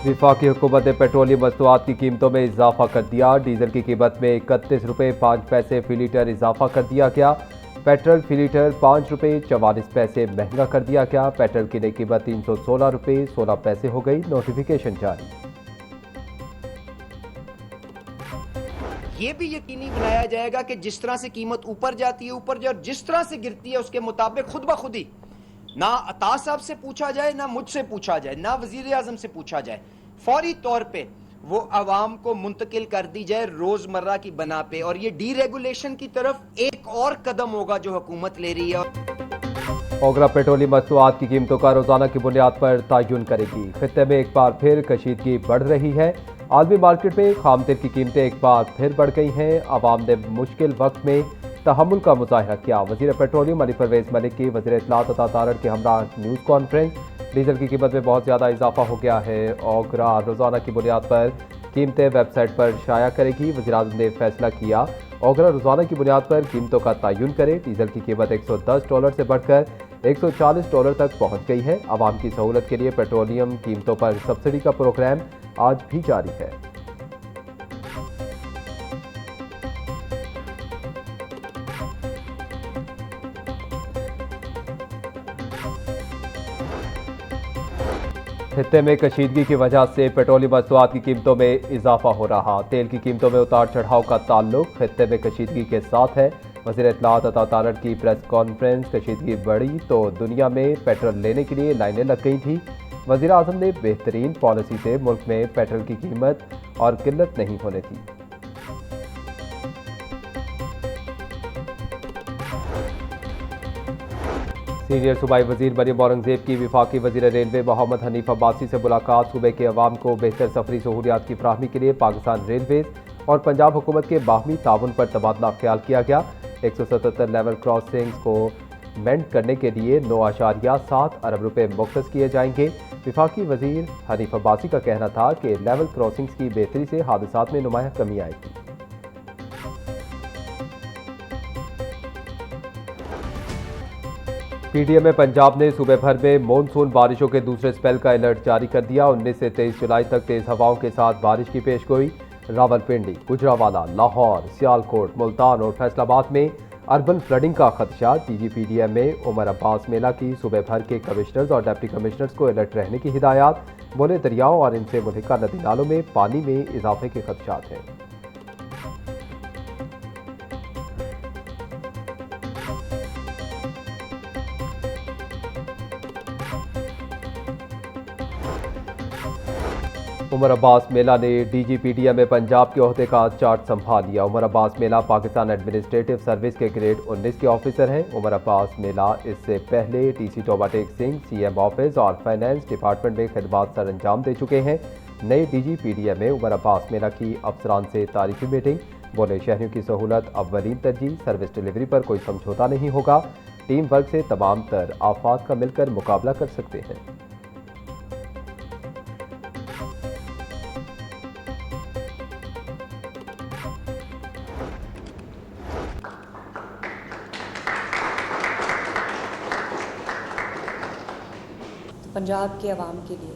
वफाकी हुकूमत ने पेट्रोलियम मसनूआत की कीमतों में इजाफा कर दिया। डीजल की कीमत में 31 रुपये 5 पैसे फी लीटर इजाफा कर दिया गया। पेट्रोल फी लीटर 5 रुपये 44 पैसे महंगा कर दिया गया। पेट्रोल की नई कीमत 316 रुपये 16 पैसे हो गई। नोटिफिकेशन जारी। ये भी यकीनी बनाया जाएगा कि जिस तरह से कीमत ऊपर जाती है ऊपर जाए, और जिस तरह से गिरती है उसके मुताबिक खुद ब खुद ही ना अता साहब से पूछा जाए, ना मुझसे पूछा जाए, ना वजीर आजम से पूछा जाए, फौरी तौर पे वो आवाम को मुंतकिल कर दी जाए रोजमर्रा की बना पे। और ये डीरेगुलेशन की तरफ एक और कदम होगा जो हुकूमत ले रही है। ओगरा पेट्रोलियम मसनूआत की कीमतों का रोजाना की बुनियाद पर तयन करेगी। खित्ते में एक बार फिर कशीदगी बढ़ रही है। आलमी मार्केट में खाम तेल की कीमतें एक बार फिर बढ़ गई हैं। अवाम ने मुश्किल वक्त में तहम्मुल का मुजाहिरा किया। वजीर पेट्रोलियम अली परवेज मलिक की वजीर इत्तलात अता तारड़ के हमरा न्यूज़ कॉन्फ्रेंस। डीजल की कीमत में बहुत ज़्यादा इजाफा हो गया है। ओगरा रोजाना की बुनियाद पर कीमतें वेबसाइट पर शाया करेगी। वज़ीर आज़म ने फैसला किया ओगरा रोजाना की बुनियाद पर कीमतों का तयन करे। डीजल की कीमत $110 से बढ़कर $140 तक पहुंच गई है। आवाम की सहूलत के लिए पेट्रोलियम कीमतों पर सब्सिडी का प्रोग्राम आज भी जारी है। खित्ते में कशीदगी की वजह से पेट्रोलियम मसनूआत की कीमतों में इजाफा हो रहा। तेल की कीमतों में उतार चढ़ाव का ताल्लुक खित्ते में कशीदगी के साथ है। वज़ीर इत्तलात अता तारड़ की प्रेस कॉन्फ्रेंस। कशीदगी बढ़ी तो दुनिया में पेट्रोल लेने के लिए लाइनें लग गई थी। वज़ीर आज़म ने बेहतरीन पॉलिसी से मुल्क में पेट्रोल की कीमत और किल्लत नहीं होने दी। सीनियर सूबाई वजीर मरियम औरंगजेब की वफाकी वजीर रेलवे मोहम्मद हनीफ अब्बासी से मुलाकात। सूबे के अवाम को बेहतर सफरी सहूलियात की फराहमी के लिए पाकिस्तान रेलवेज और पंजाब हुकूमत के बाहमी ताउन पर तबादला ख्याल किया गया। 177 लेवल क्रॉसिंग्स को मेंट करने के लिए 9.7 अरब रुपए मुख्तस किए जाएंगे। वफाकी वजीर हनीफ अब्बासी का कहना था कि लेवल क्रॉसिंग्स की बेहतरी से हादसात में नुमाया कमी आएगी। पीडीएम पंजाब ने सूबे भर में मानसून बारिशों के दूसरे स्पेल का अलर्ट जारी कर दिया। 19 से 23 जुलाई तक तेज हवाओं के साथ बारिश की पेशगोई। रावलपिंडी, गुजरावाला, लाहौर, सियालकोट, मुल्तान और फैसलाबाद में अर्बन फ्लडिंग का खदशा। डीजीपीडीएम में उमर अब्बास मेला की सूबे भर के कमिश्नर्स और डिप्टी कमिश्नर्स को अलर्ट रहने की हिदायत। बोले दरियाओं और इनसे मुल्हिका नदी नालों में पानी में इजाफे के खदशात हैं। उमर अब्बास मेला ने डीजीपीडीएम में पंजाब के ओहदे का चार्ज संभाल लिया। उमर अब्बास मेला पाकिस्तान एडमिनिस्ट्रेटिव सर्विस के ग्रेड 19 के ऑफिसर हैं। उमर अब्बास मेला इससे पहले TC Toba Tek Singh CM office और फाइनेंस डिपार्टमेंट में खिदमात सर अंजाम दे चुके हैं। नए डीजीपीडीएम में उमर अब्बास मेला की अफसरान से तारीखी मीटिंग। बोले शहरियों की सहूलत अव्वलीन तरजीह, सर्विस डिलीवरी पर कोई समझौता नहीं होगा। टीम वर्क से तमाम तर आफात का मिलकर मुकाबला कर सकते हैं। पंजाब के अवाम के लिए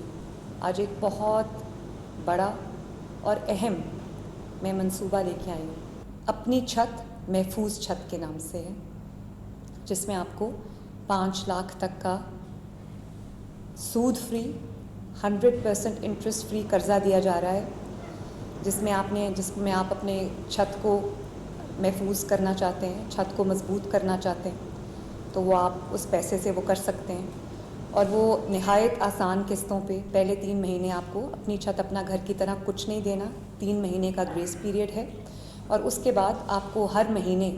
आज एक बहुत बड़ा और अहम मैं मंसूबा लेके आई हूँ। अपनी छत महफूज छत के नाम से है, जिसमें आपको 5 लाख तक का सूद फ्री 100% इंटरेस्ट फ्री कर्जा दिया जा रहा है, जिसमें आप अपने छत को महफूज करना चाहते हैं, छत को मजबूत करना चाहते हैं, तो वो आप उस पैसे से वो कर सकते हैं। और वो निहायत आसान किस्तों पे पहले 3 महीने आपको अपनी छत अपना घर की तरह कुछ नहीं देना, 3 महीने का ग्रेस पीरियड है। और उसके बाद आपको हर महीने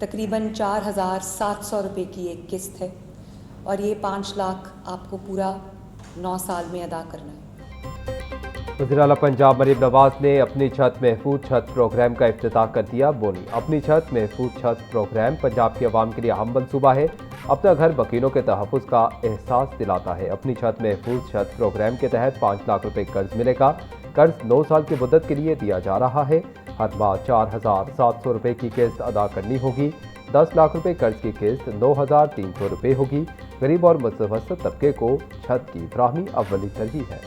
तकरीबन 4,700 रुपये की एक किस्त है। और ये 5 लाख आपको पूरा 9 साल में अदा करना है। वज़ीर आला पंजाब मरीम नवाज ने अपनी छत महफूज छत प्रोग्राम का इफ्तिताह कर दिया। बोली अपनी छत महफूज छत प्रोग्राम पंजाब के अवाम के लिए अहम मनसूबा है। अपना घर मकीनों के तहफ़्फ़ुज़ का एहसास दिलाता है। अपनी छत महफूज छत प्रोग्राम के तहत 5 लाख रुपए कर्ज मिलेगा। कर्ज 9 साल की मुद्दत के लिए दिया जा रहा है। हर माह 4,700 रुपये की किस्त अदा करनी होगी। 10 लाख रुपए कर्ज की किस्त 9,300 रुपये होगी। गरीब और मुतवस्सित तबके को छत की फराहमी अव्वली तरजीह है।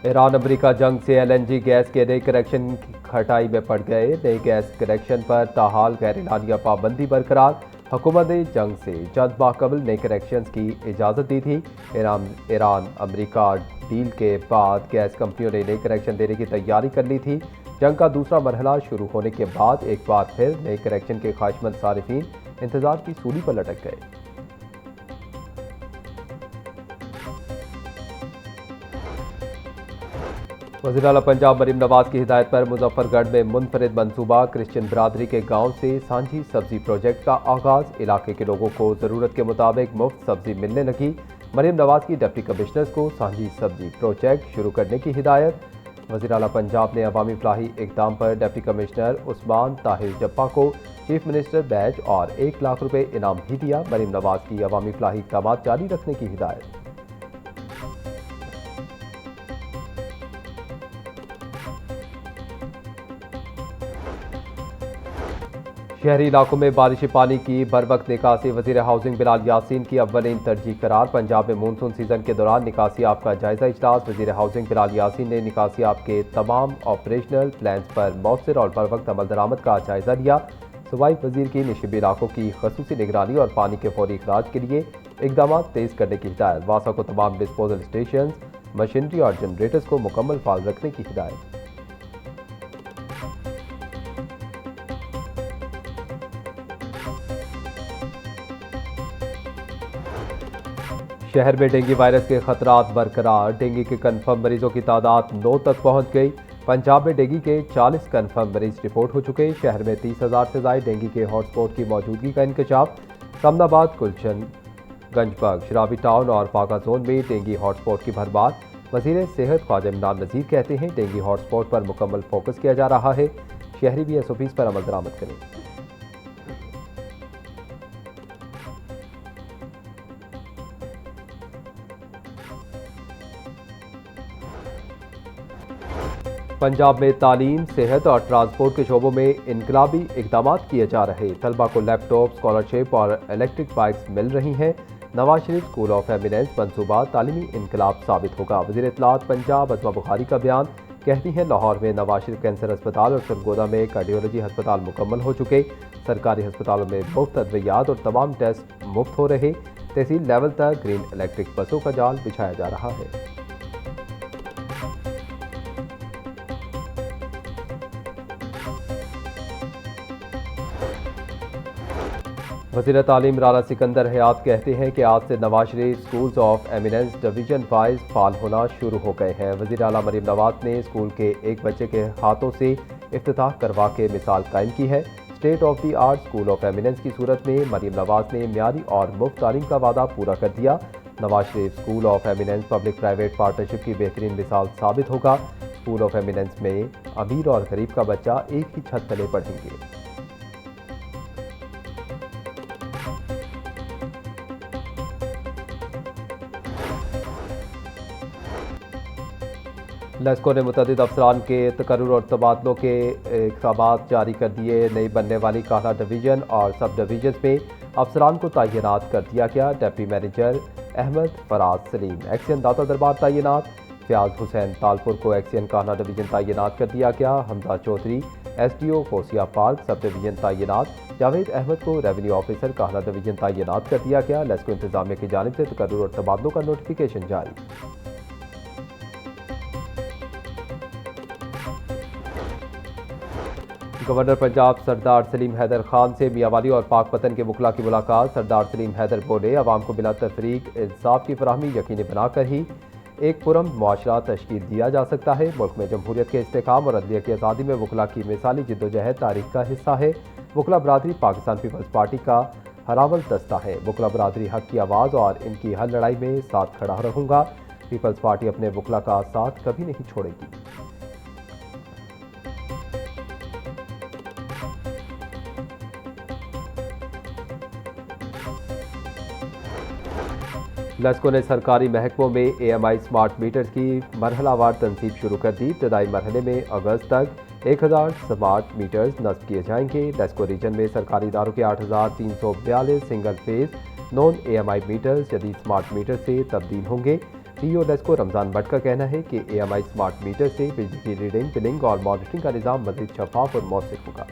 ईरान अमेरिका जंग से एलएनजी गैस के नए कनेक्शन खटाई में पड़ गए। नए गैस कनेक्शन पर ताहाल गैर एलानिया पाबंदी बरकरार। हुकूमत ने जंग से चंद माह कबल नए कनेक्शन की इजाज़त दी थी। ईरान अमेरिका डील के बाद गैस कंपनियों ने नए कनेक्शन देने की तैयारी कर ली थी। जंग का दूसरा मरहला शुरू होने के बाद एक बार फिर नए कनेक्शन के ख्वाहिशमंद सारिफीन इंतजार की सूली पर लटक गए। वज़ीर आला पंजाब मरीम नवाज की हिदायत पर मुजफ्फरगढ़ में मुनफरिद मंसूबा क्रिश्चियन बरादरी के गांव से सांझी सब्जी प्रोजेक्ट का आगाज। इलाके के लोगों को जरूरत के मुताबिक मुफ्त सब्जी मिलने लगी। मरीम नवाज की डिप्टी कमिश्नर्स को सांझी सब्जी प्रोजेक्ट शुरू करने की हिदायत। वज़ीर आला पंजाब ने अवामी फलाही इक़दाम पर डिप्टी कमिश्नर उस्मान ताहिर जप्पा को चीफ मिनिस्टर बैज और 1 लाख रुपए इनाम भी दिया। मरीम नवाज की अवामी फलाही इक़दाम जारी रखने की हिदायत। शहरी इलाकों में बारिशी पानी की बर वक्त निकासी वज़ीर हाउसिंग बिलाल यासीन की अव्वलीन तरजीह करार। पंजाब में मानसून सीजन के दौरान निकासी आप का जायजा इजलास। वज़ीर हाउसिंग बिलाल यासीन ने निकासी आप के तमाम ऑपरेशनल प्लान्स पर मौसर और बर वक्त अमल दरामद का जायजा लिया। सूबाई वजीर की निशिबी इलाकों की खसूसी निगरानी और पानी के फौरी इखराज के लिए इकदाम तेज करने की हिदायत। वासा को तमाम डिस्पोजल स्टेशन मशीनरी और जनरेटर्स को मुकम्मल फाल रखने की हिदायत। शहर में डेंगू वायरस के खतरात बरकरार। डेंगू के कन्फर्म मरीजों की तादाद 9 तक पहुंच गई। पंजाब में डेंगू के 40 कन्फर्म मरीज रिपोर्ट हो चुके। शहर में 30,000 से ज्यादा डेंगू के हॉटस्पॉट की मौजूदगी का इंकशाफ। समनाबाद, गुलशन, गंजबग, शराबी टाउन और फाका जोन में डेंगू हॉटस्पॉट की भरमार। वज़ीर सेहत ख्वाजा इमरान नज़ीर कहते हैं डेंगू हॉटस्पॉट पर मुकम्मल फोकस किया जा रहा है। शहरी भी SOPs पर अमल दरामद करें। पंजाब में तालीम, सेहत और ट्रांसपोर्ट के शोबों में इनकलाबी इकदाम किए जा रहे। तलबा को लैपटॉप, स्कॉलरशिप और इलेक्ट्रिक बाइक्स मिल रही हैं। Nawaz Sharif school of eminence मंसूबा तालीमी इनकलाब साबित होगा। वज़ीर इत्तलात पंजाब अज़मा बुखारी का बयान। कहती हैं लाहौर में नवाज शरीफ कैंसर अस्पताल और सरगोदा में कार्डियोलॉजी अस्पताल मुकम्मल हो चुके। सरकारी अस्पतालों में मुफ्त अद्वियात और तमाम टेस्ट मुफ्त हो रहे। तहसील लेवल तक ग्रीन इलेक्ट्रिक बसों का जाल बिछाया जा रहा है। वज़ीर तालीम राना सिकंदर हयात कहते हैं कि आज से Nawaz Sharif schools of eminence division wise फाल होना शुरू हो गए हैं। वज़ीर आला मरीम नवाज ने स्कूल के एक बच्चे के हाथों से इफ्तिताह करवा के मिसाल कायम की है। State of the art school of eminence की सूरत में मरीम नवाज ने म्यारी और मुफ्त तालीम का वादा पूरा कर दिया। Nawaz Sharif school of eminence public private partnership की बेहतरीन मिसाल साबित होगा। स्कूल ऑफ एमिनेंस में अमीर और गरीब का बच्चा एक ही छत तले पढ़ेंगे। लेस्को ने मुतअद्दिद अफसरान के तकर्रुर और तबादलों के इक़दामात जारी कर दिए। नई बनने वाली कान्हा डिवीजन और सब डिवीजन में अफसरान को तैनात कर दिया गया। डिप्टी मैनेजर अहमद फराज सलीम एक्सियन दाता दरबार तैनात। फयाज हुसैन तालपुर को एक्सियन कान्हा डिवीजन तैनात कर दिया गया। हमजा चौधरी SDO कोसिया पार्क सब डिवीजन तैनात। जावेद अहमद को रेवेन्यू ऑफिसर कान्हा डिवीजन तैनात कर दिया गया। लेस्को इंतजामिया की जानिब से तकर्रुर और तबादलों का नोटिफिकेशन जारी। गवर्नर पंजाब सरदार सलीम हैदर खान से मियांवाली और पाकपतन के वकला की मुलाकात। सरदार सलीम हैदर बोले अवाम को बिला तफरीक इंसाफ की फराहमी यकीनी बनाकर ही एक पुरअमन मुआशरा तश्कील दिया जा सकता है। मुल्क में जमहूरियत के इस्तेकाम और अदलिया की आज़ादी में वकला की मिसाली जिद्दोजहद तारीख का हिस्सा है। वकला बरादरी पाकिस्तान पीपल्स पार्टी का हरावल दस्ता है। वकला बरादरी हक की आवाज़ और इनकी हर लड़ाई में साथ खड़ा रहूँगा। पीपल्स पार्टी अपने वकला का साथ कभी नहीं छोड़ेगी। लेस्को ने सरकारी महकमों में AMI स्मार्ट मीटर्स की मरहलावार तनसीब शुरू कर दी। इब्तदाई मरहले में अगस्त तक 1000 स्मार्ट मीटर्स नस्ब किए जाएंगे। लेस्को रीजन में सरकारी इदारों के 8342 single phase non AMI meters जदीद स्मार्ट मीटर से तब्दील होंगे। सीईओ नेस्को रमजान भट्ट का कहना है कि AMI स्मार्ट मीटर से बिजली की रीडिंग, बिलिंग और मॉनिटरिंग का निज़ाम मज़ीद शफाफ और मौसर होगा।